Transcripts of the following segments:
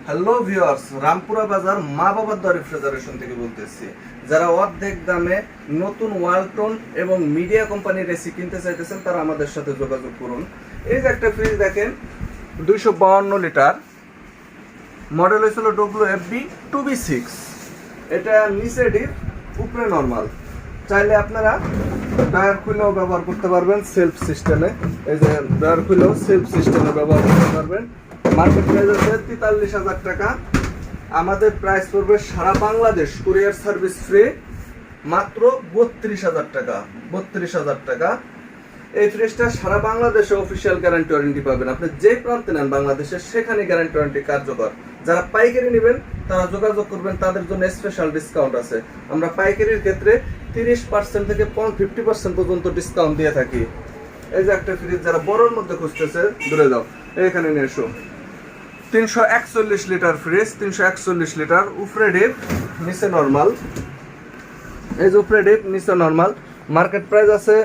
Hello viewers, Rampura বাজার মা বাবার দর রেফ্রিজারেশন থেকে বলতেছি। যারা অর্ধেক দামে নতুন ওয়ালটন এবং মিডিয়া কোম্পানির এসি কিনতে চাইতেছেন তারা আমাদের সাথে যোগাযোগ করুন। এই যে একটা ফ্রিজ দেখেন, 252 লিটার, মডেল হয়েছিল WFB 2B6। এটা নিচে ডিপ, উপরে নর্মাল। চাইলে আপনারা ড্রয়ার খুলেও ব্যবহার করতে পারবেন সেলফ সিস্টেমে। এই যে ড্রয়ার খুলেও সেলফ সিস্টেমে ব্যবহার করতে পারবেন। মার্কেট প্রাইস আছে 43,000 টাকা। আমাদের প্রাইস পড়বে সারা বাংলাদেশ কুরিয়ার সার্ভিস ফ্রি মাত্র 32,000 টাকা। 32,000 টাকা। এই ফ্রিজটা সারা বাংলাদেশে অফিসিয়াল গ্যারান্টি ওয়ারেন্টি পাবেন। আপনি যে প্রান্তে নেন বাংলাদেশের, সেখানে গ্যারান্টি ওয়ারেন্টি কার্যকর। যারা পাইকারি নেবেন তারা যোগাযোগ করবেন, তাদের জন্য স্পেশাল ডিসকাউন্ট আছে। আমরা পাইকারির ক্ষেত্রে 30% থেকে 50% পর্যন্ত ডিসকাউন্ট দিয়ে থাকি। এই যে একটা ফ্রিজ, যারা বড়োর মধ্যে খুঁজতেছে দূরে যাও, এখানে নিয়ে এসো। 341 লিটার ফ্রিজ, 341 লিটার, উপরে ডিপ নিচে নর্মাল। এই যে উপরে ডিপ নিচে নর্মাল। মার্কেট প্রাইস আছে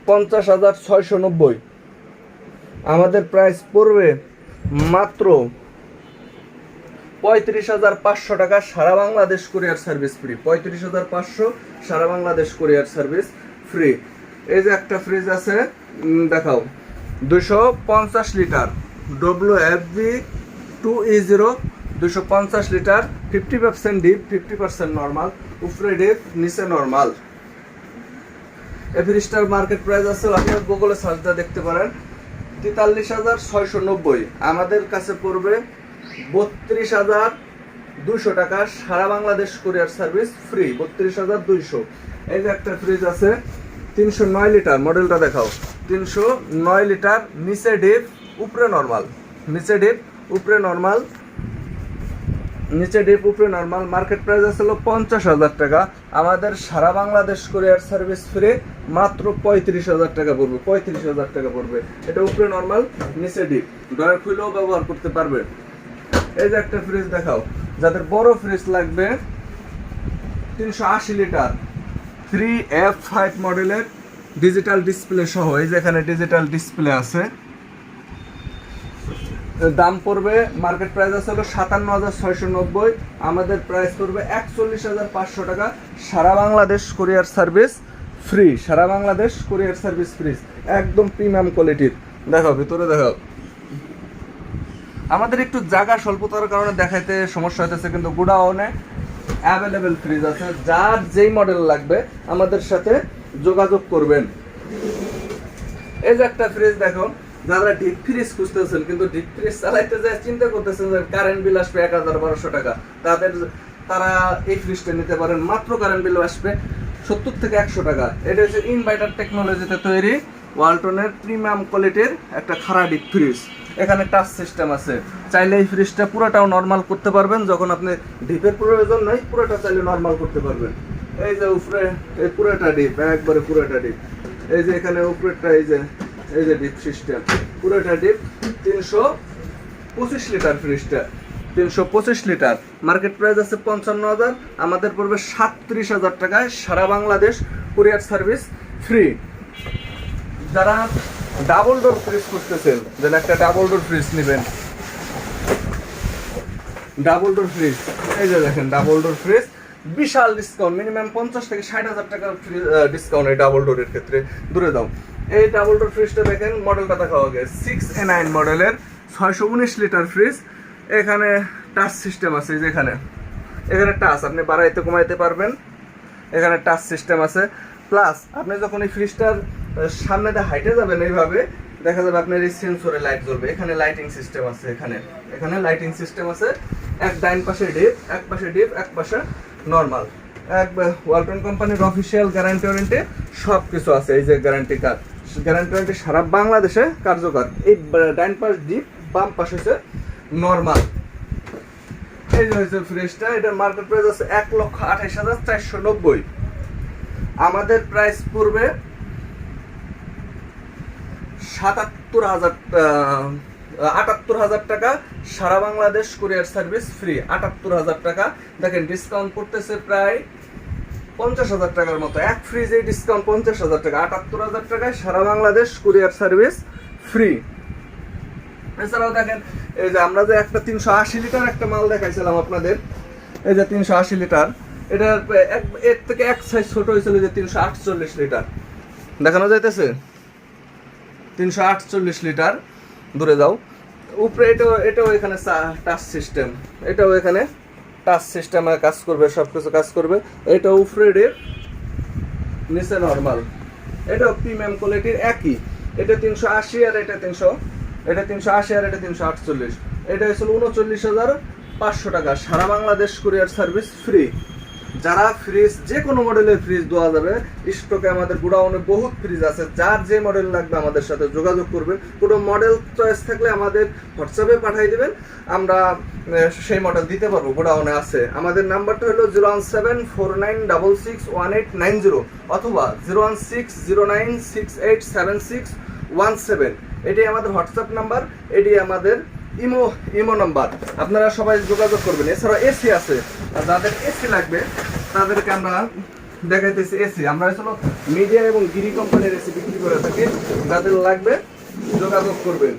50,690। আমাদের প্রাইস পড়বে মাত্র 35,500 টাকা। সারা বাংলাদেশ কুরিয়ার সার্ভিস ফ্রি। 35,500 সারা বাংলাদেশ কুরিয়ার সার্ভিস ফ্রি। এই যে একটা ফ্রিজ আছে, দেখাও, 250 litre, WFB 2E0, 250 litre, 50% deep, 50% normal, উপরে ডিপ নিচে নর্মাল। এই ফ্রিজটার মার্কেট প্রাইস আছে, আপনার গুগলে সার্চ দিয়ে দেখতে পারেন, 43,690। আমাদের কাছে পড়বে 32,200 টাকা। সারা বাংলাদেশ কুরিয়ার সার্ভিস ফ্রি, 32,200। এই যে একটা ফ্রিজ আছে 309 লিটার, মডেলটা দেখাও, 309 লিটার, নিচে ডিপ উপরে নর্মাল, নিচে ডিপ উপরে নর্মাল, নিচে ডিপ উপরে নর্মাল। মার্কেট প্রাইস আছে 50,000 টাকা। আমাদের সারা বাংলাদেশ কুরিয়ার সার্ভিস ফ্রি মাত্র 35,000 টাকা পড়বে। 35,000 টাকা পড়বে। এটা উপরে নর্মাল, নিচে ডিপ, ড্রয়ার খুলেও ব্যবহার করতে পারবে। এই যে একটা ফ্রিজ দেখাও, যাদের বড় ফ্রিজ লাগবে, 380 লিটার, 3F5 মডেলের, ডিজিটাল ডিসপ্লে সহ। এই যে এখানে ডিজিটাল ডিসপ্লে আছে। দাম পড়বে, মার্কেট প্রাইস আছে হলো 57,690। আমাদের প্রাইস পড়বে 41,500 টাকা। সারা বাংলাদেশ কুরিয়ার সার্ভিস ফ্রি। সারা বাংলাদেশ কুরিয়ার সার্ভিস ফ্রি, একদম প্রিমিয়াম কোয়ালিটির। দেখাও, ভিতরে দেখাও। আমাদের একটু জায়গা স্বল্পতার কারণে দেখাইতে সমস্যা হইতেছে, কিন্তু গোডাউনে অ্যাভেলেবেল ফ্রিজ আছে। যার যেই মডেল লাগবে আমাদের সাথে যোগাযোগ করবেন। এই যে একটা ফ্রিজ দেখো, যারা ডিপ ফ্রিজ খুঁজতেছেন কিন্তু ডিপ ফ্রিজ চালাইতে যায় চিন্তা করতেছেন যে কারেন্ট বিল আসবে 1,1200 টাকা, তারা এই ফ্রিজটা নিতে পারেন। মাত্র কারেন্ট বিল আসবে 70 থেকে 100 টাকা। এটা হচ্ছে ইনভার্টার টেকনোলজিতে তৈরি ওয়ালটনের প্রিমিয়াম কোয়ালিটির একটা খাড়া ডিপ ফ্রিজ। এখানে টাচ সিস্টেম আছে। চাইলে এই ফ্রিজটা পুরোটাও নর্মাল করতে পারবেন। যখন আপনি ডিপের প্রয়োজন নাই, পুরোটা চাইলে নর্মাল করতে পারবেন। এই যে উপরে এই পুরোটা ডিপ, একবারে পুরোটা ডিপ। এই যে এখানে উপরেরটা, এই যে ডিপ সিস্টেম, পুরোটা ডিপ। 325 লিটার ফ্রিজটা, 325 লিটার। মার্কেট প্রাইস আছে 55,000। আমাদের পড়বে 37,000 টাকায়। সারা বাংলাদেশ কুরিয়ার সার্ভিস ফ্রি। যারা ডাবল ডোর ফ্রিজ খুঁজতেছেন, যেন একটা ডাবল ডোর ফ্রিজ নেবেন, ডাবল ডোর ফ্রিজ, এই যে দেখেন ডাবল ডোর ফ্রিজ, বিশাল ডিসকাউন্ট, মিনিমাম 50 থেকে 60,000 টাকার ডিসকাউন্ট এই ডাবল ডোরের ক্ষেত্রে। দূরে দাও। এই ডাবল ডোর ফ্রিজটা দেখেন, মডেলটা দেখাও আগে, 6A9 মডেলের, 619 লিটার ফ্রিজ। এখানে টাচ সিস্টেম আছে। যেখানে এখানে টাচ, আপনি বাড়াইতে কমাইতে পারবেন। এখানে টাচ সিস্টেম আছে। প্লাস আপনি যখন এই ফ্রিজটার সামনে দিয়ে হাইটে যাবেন, এইভাবে দেখা যাবে আপনার এই সেন্সরে লাইট জ্বলবে। এখানে লাইটিং সিস্টেম আছে। এখানে লাইটিং সিস্টেম আছে। এক ডাইন পাশে ডিপ, এক পাশে ডিপ, এক পাশে নর্মাল। ওয়ালটন কোম্পানির অফিসিয়াল গ্যারান্টি ওয়ারেন্টি সব কিছু আছে। এই যে গ্যারান্টি কার্ড, গ্যারান্টি ওয়ারেন্টি সারা বাংলাদেশে কার্যকর। এই ডাইন পাশ ডিপ, বাম পাশ হচ্ছে নর্মাল। এই যে হয়েছে ফ্রিজটা। এটার মার্কেট প্রাইস আছে 1,28,490। আমাদের প্রাইস পড়বে 78,000 টাকা। সারা বাংলাদেশ কুরিয়ার সার্ভিস ফ্রি, 78,000 টাকা। দেখেন ডিসকাউন্ট করতেছে প্রায় 50,000 টাকার মতো। এক ফ্রিজে ডিসকাউন্ট 50,000 টাকা। 78,000 টাকায় সারা বাংলাদেশ কুরিয়ার সার্ভিস ফ্রি। এছাড়াও দেখেন এই যে আমরা যে একটা 380 লিটার একটা মাল দেখাইছিলাম আপনাদের, এই যে 380 লিটার, এটা এর থেকে এক সাইজ ছোট হয়েছিল যে 348 লিটার, দেখানো যাইতেছে 348 লিটার। দূরে যাও, উপরে এটাও এখানে টাচ সিস্টেম, এটাও এখানে টাচ সিস্টেমে কাজ করবে, সব কিছু কাজ করবে। এটা উপরে নিচে নর্মাল, এটাও প্রিমিয়াম কোয়ালিটির একই। এটা 380 আর এটা 380 আর এটা 348। এটা হয়েছিল 39,500 টাকা। সারা বাংলাদেশ কুরিয়ার সার্ভিস ফ্রি। যারা ফ্রিজ যে কোনো মডেলের ফ্রিজ দেওয়া যাবে, স্টকে আমাদের গোডাউনে বহুত ফ্রিজ আছে, যার যে মডেল লাগবে আমাদের সাথে যোগাযোগ করবেন। কোনো মডেল চয়েস থাকলে আমাদের হোয়াটসঅ্যাপে পাঠিয়ে দেবেন, আমরা সেই মডেল দিতে পারবো, গোডাউনে আছে। আমাদের নাম্বারটা হলো 01749661890 অথবা 01609687617। এটাই আমাদের হোয়াটসঅ্যাপ নাম্বার, এটি আমাদের ইমো নাম্বার। আপনারা সবাই যোগাযোগ করবেন। এছাড়া এসি আছে, যাদের এসি লাগবে তাদেরকে আমরা দেখাইতেছি এসি। আমরা আসলে মিডিয়া এবং গিরি কোম্পানির এসি বিক্রি করে থাকি, যাদের লাগবে যোগাযোগ করবেন।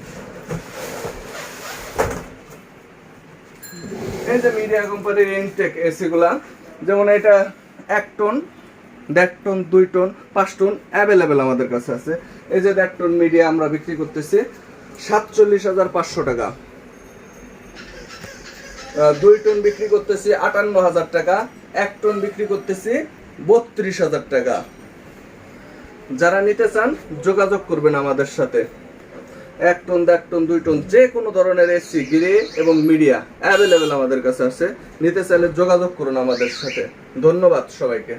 এই যে মিডিয়া কোম্পানির ইনটেক এসি গুলা, যেমন এটা 1 ton, 1.5 ton, 2 ton, 5 ton available আমাদের কাছে আছে। এই যে 1.5 টন মিডিয়া আমরা বিক্রি করতেছি 47,500 টাকা। 2 টন বিক্রি করতেছি 58,000 টাকা। 1 টন বিক্রি করতেছি 32,000 টাকা। যারা নিতে চান যোগাযোগ করবেন আমাদের সাথে। 1 টন, 1.5 টন, 2 টন যে কোনো ধরনের এসি, গ্রে এবং মিডিয়া অ্যাভেলেবেল আমাদের কাছে আছে। নিতে চাইলে যোগাযোগ করুন আমাদের সাথে। ধন্যবাদ সবাইকে।